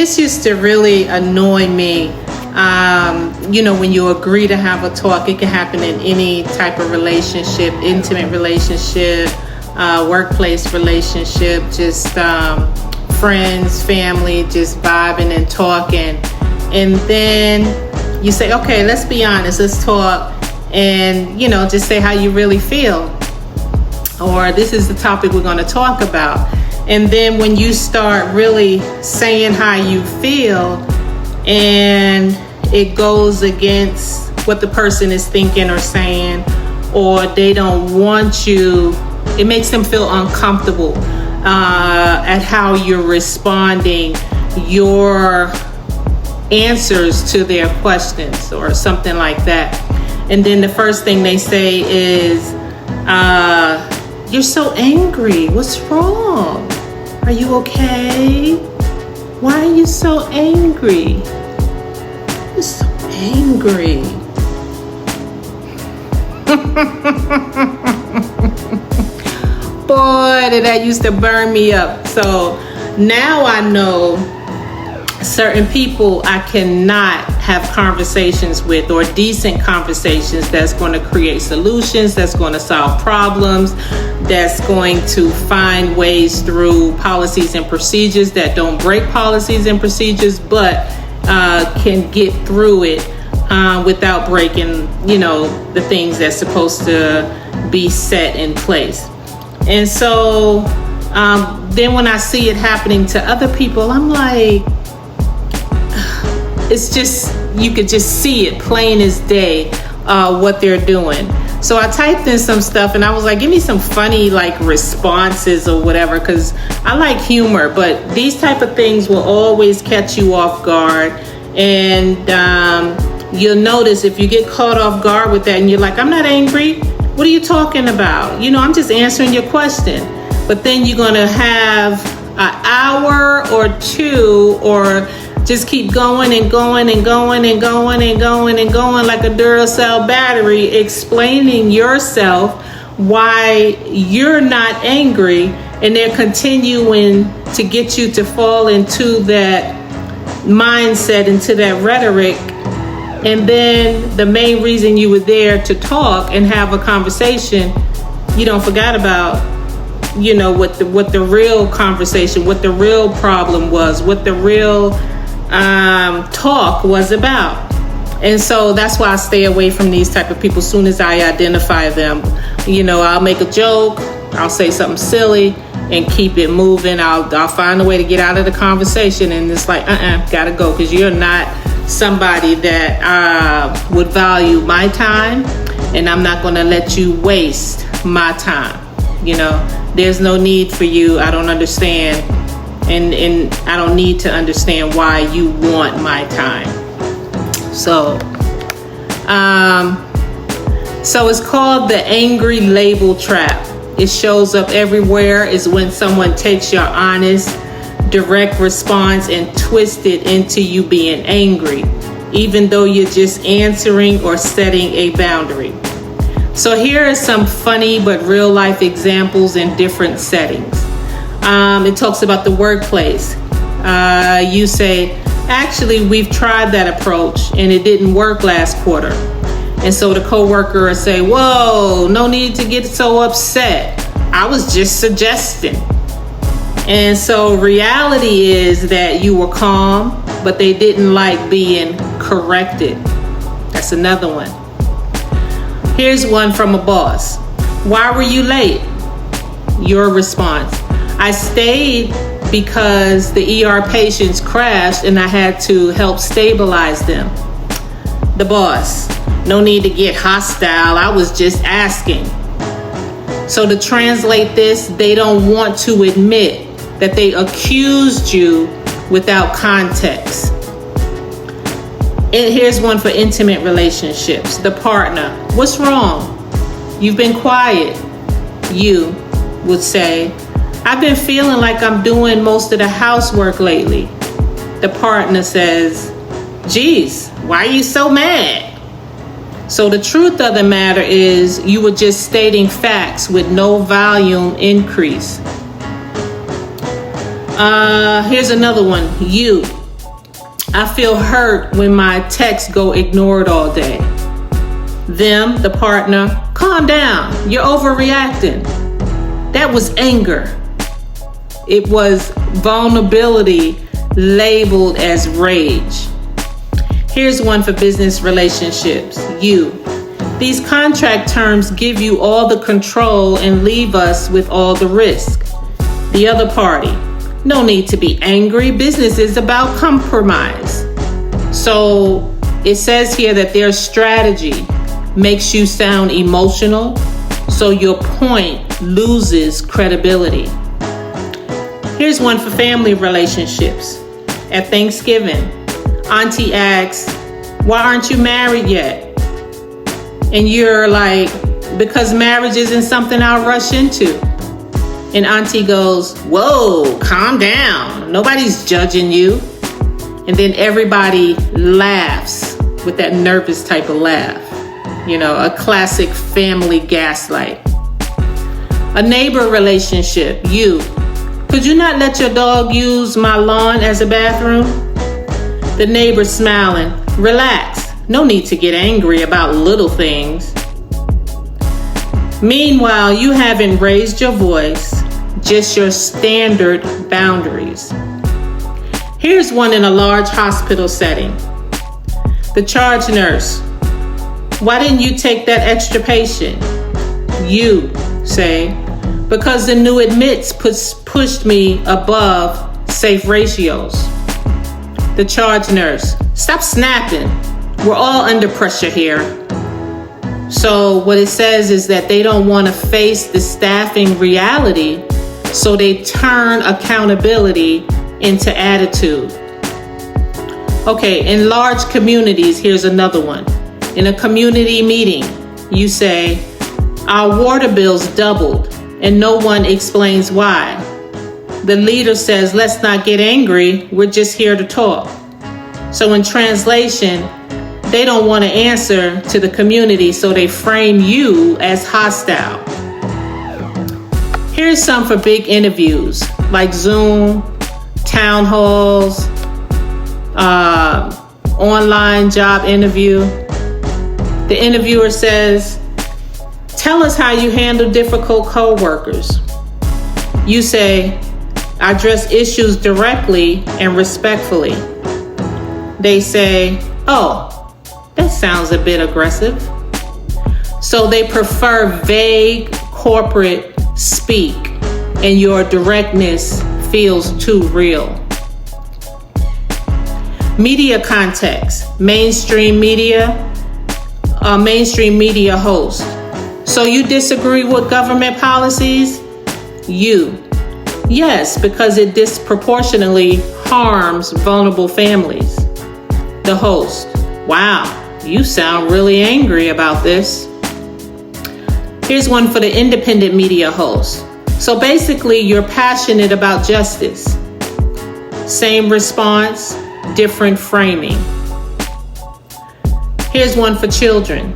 this used to really annoy me. When you agree to have a talk, it can happen in any type of relationship, intimate relationship, workplace relationship, just friends, family, just vibing and talking. And then you say, okay, let's be honest, let's talk, and, just say how you really feel. Or this is the topic we're going to talk about. And then when you start really saying how you feel, and it goes against what the person is thinking or saying, or they don't want you, it makes them feel uncomfortable at how you're responding, your answers to their questions or something like that. And then the first thing they say is, you're so angry. What's wrong? Are you okay? Why are you so angry? You're so angry. Boy, that used to burn me up. So now I know certain people I cannot have conversations with, or decent conversations that's going to create solutions, that's going to solve problems, that's going to find ways through policies and procedures that don't break policies and procedures, but can get through it without breaking, the things that's supposed to be set in place. And so then when I see it happening to other people, I'm like, it's just, you could just see it plain as day, what they're doing. So I typed in some stuff and I was like, give me some funny responses or whatever, because I like humor, but these type of things will always catch you off guard. And you'll notice if you get caught off guard with that and you're like, I'm not angry. What are you talking about? I'm just answering your question. But then you're going to have an hour or two, or just keep going and going and going and going and going and going like a Duracell battery, explaining yourself why you're not angry, and they're continuing to get you to fall into that mindset, into that rhetoric. And then the main reason you were there to talk and have a conversation, you don't forget about, what the real conversation, what the real problem was, what the real talk was about. And so that's why I stay away from these type of people. As soon as I identify them, I'll make a joke, I'll say something silly and keep it moving. I'll find a way to get out of the conversation, and it's like, gotta go, because you're not somebody that would value my time, and I'm not going to let you waste my time. There's no need for you. I don't understand. And I don't need to understand why you want my time. So it's called the angry label trap. It shows up everywhere. Is when someone takes your honest, direct response and twist it into you being angry, even though you're just answering or setting a boundary. So here are some funny but real life examples in different settings. It talks about the workplace. You say, actually, we've tried that approach and it didn't work last quarter. And so the coworker will say, whoa, no need to get so upset. I was just suggesting. And so reality is that you were calm, but they didn't like being corrected. That's another one. Here's one from a boss. Why were you late? Your response. I stayed because the ER patients crashed and I had to help stabilize them. The boss. No need to get hostile. I was just asking. So to translate this, they don't want to admit that they accused you without context. And here's one for intimate relationships. The partner. What's wrong? You've been quiet. You would say, I've been feeling like I'm doing most of the housework lately. The partner says, geez, why are you so mad? So the truth of the matter is you were just stating facts with no volume increase. Here's another one. You. I feel hurt when my texts go ignored all day. Them, the partner, calm down. You're overreacting. That was anger. It was vulnerability labeled as rage. Here's one for business relationships. You. These contract terms give you all the control and leave us with all the risk. The other party. No need to be angry. Business is about compromise. So it says here that their strategy makes you sound emotional, so your point loses credibility. Here's one for family relationships. At Thanksgiving, Auntie asks, why aren't you married yet? And you're like, because marriage isn't something I'll rush into. And Auntie goes, whoa, calm down. Nobody's judging you. And then everybody laughs with that nervous type of laugh. You know, a classic family gaslight. A neighbor relationship. You. Could you not let your dog use my lawn as a bathroom? The neighbor smiling. Relax. No need to get angry about little things. Meanwhile, you haven't raised your voice, just your standard boundaries. Here's one in a large hospital setting. The charge nurse. Why didn't you take that extra patient? You say, because the new admits pushed me above safe ratios. The charge nurse. Stop snapping. We're all under pressure here. So what it says is that they don't want to face the staffing reality, so they turn accountability into attitude. Okay, in large communities, here's another one. In a community meeting, you say, our water bills doubled and no one explains why. The leader says, let's not get angry, we're just here to talk. So in translation, they don't want to answer to the community, so they frame you as hostile. Here's some for big interviews, like Zoom, town halls, online job interview. The interviewer says, tell us how you handle difficult coworkers. You say, I address issues directly and respectfully. They say, oh, that sounds a bit aggressive. So they prefer vague corporate speak, and your directness feels too real. Media context, mainstream media host. So you disagree with government policies? You. Yes, because it disproportionately harms vulnerable families. The host. Wow. You sound really angry about this. Here's one for the independent media host. So basically, you're passionate about justice. Same response, different framing. Here's one for children.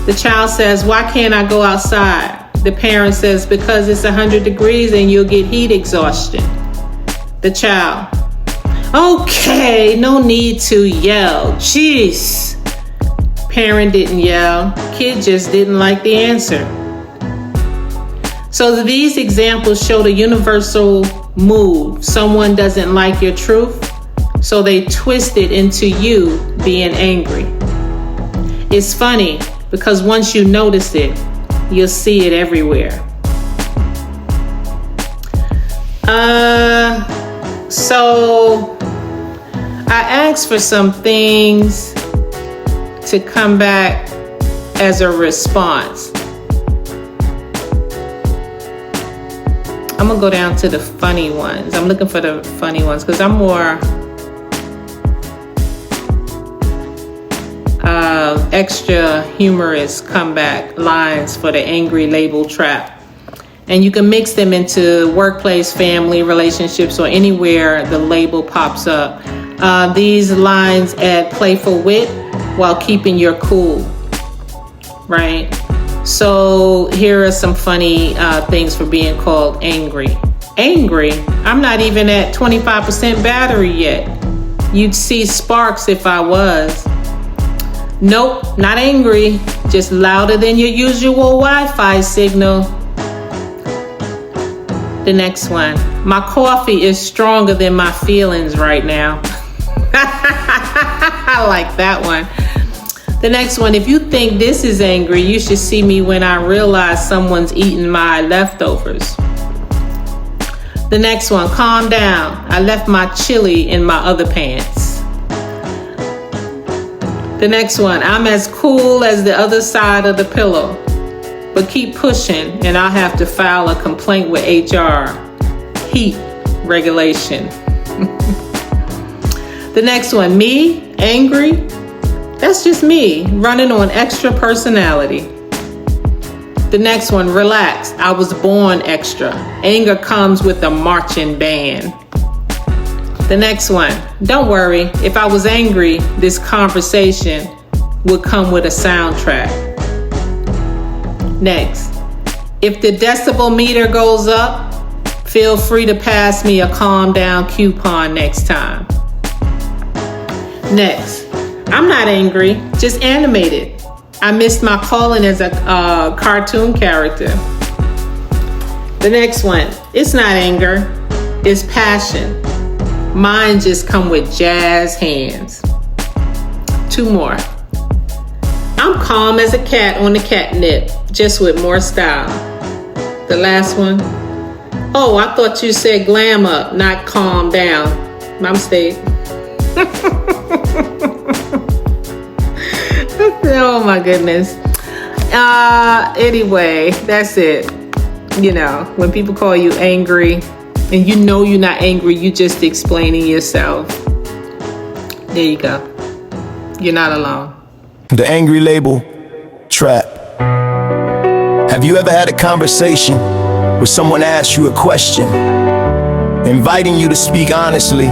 The child says, why can't I go outside? The parent says, because it's 100 degrees and you'll get heat exhaustion. The child, okay, no need to yell. Jeez. Parent didn't yell. Kid just didn't like the answer. So these examples show the universal mood. Someone doesn't like your truth, so they twist it into you being angry. It's funny because once you notice it, you'll see it everywhere. So I asked for some things to come back as a response. I'm gonna go down to the funny ones. I'm looking for the funny ones because I'm more extra humorous comeback lines for the angry label trap. And you can mix them into workplace, family, relationships, or anywhere the label pops up. These lines add playful wit while keeping your cool, right? So here are some funny things for being called angry. Angry? I'm not even at 25% battery yet. You'd see sparks if I was. Nope, not angry, just louder than your usual Wi-Fi signal. The next one. My coffee is stronger than my feelings right now. I like that one. The next one. If you think this is angry, you should see me when I realize someone's eating my leftovers. The next one. Calm down. I left my chili in my other pants. The next one. I'm as cool as the other side of the pillow, but keep pushing and I'll have to file a complaint with HR. Heat regulation. The next one. Me? Angry? That's just me running on extra personality. The next one. Relax. I was born extra. Anger comes with a marching band. The next one. Don't worry. If I was angry, this conversation would come with a soundtrack. Next. If the decibel meter goes up, feel free to pass me a calm down coupon next time. Next. I'm not angry, just animated. I missed my calling as a cartoon character. The next one. It's not anger, it's passion. Mine just come with jazz hands. Two more. I'm calm as a cat on the catnip, just with more style. The last one. Oh, I thought you said glam up, not calm down. My mistake. Oh my goodness. Anyway, that's it. You know, when people call you angry, and you know you're not angry, you just explaining yourself. There you go. You're not alone. The angry label trap. Have you ever had a conversation where someone asks you a question, inviting you to speak honestly,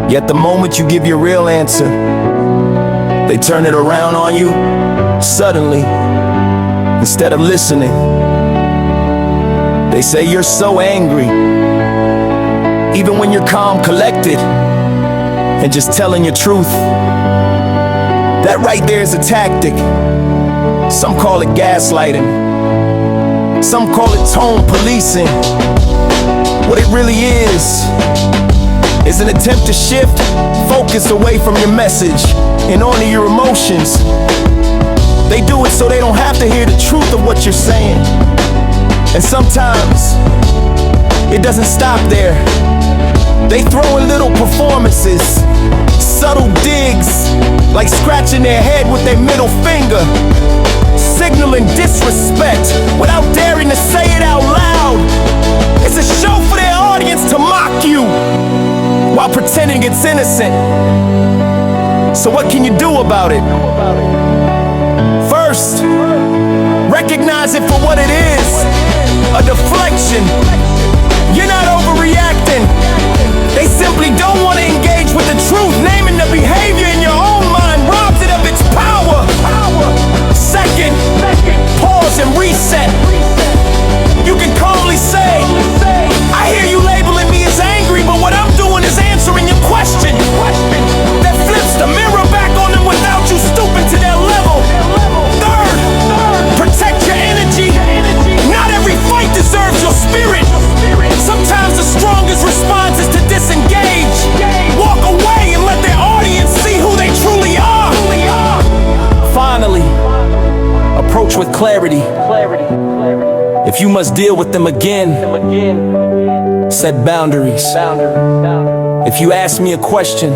yet the moment you give your real answer, they turn it around on you suddenly? Instead of listening, they say you're so angry, even when you're calm, collected, and just telling your truth. That right there is a tactic. Some call it gaslighting, some call it tone policing. What it really is an attempt to shift focus away from your message and onto your emotions. They do it so they don't have to hear the truth of what you're saying. And sometimes it doesn't stop there. They throw in little performances, subtle digs, like scratching their head with their middle finger, signaling disrespect without daring to say it out loud. It's a show for their audience to mock you while pretending it's innocent. So what can you do about it? First, recognize it for what it is, a deflection. You're not overreacting. They simply don't want to engage with the truth. Naming the behavior in your own mind robs it of its power. Second, pause and reset. You can calmly say, I hear you labeling me as angry, but what I'm doing is answering your question. That flips the mirror back on them without you stooping to their level. Third, protect your energy. Not every fight deserves your spirit. Sometimes the strongest response is to disengage. Walk away and let their audience see who they truly are. Finally, approach with clarity. If you must deal with them again, set boundaries. If you ask me a question,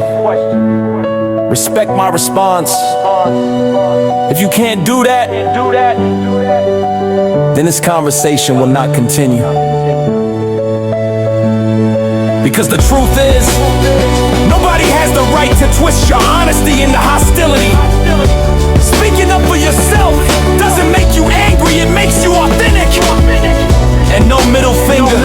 respect my response. If you can't do that, then this conversation will not continue. Because the truth is, nobody has the right to twist your honesty into hostility. Speaking up for yourself doesn't make you angry, it makes you authentic. And no middle finger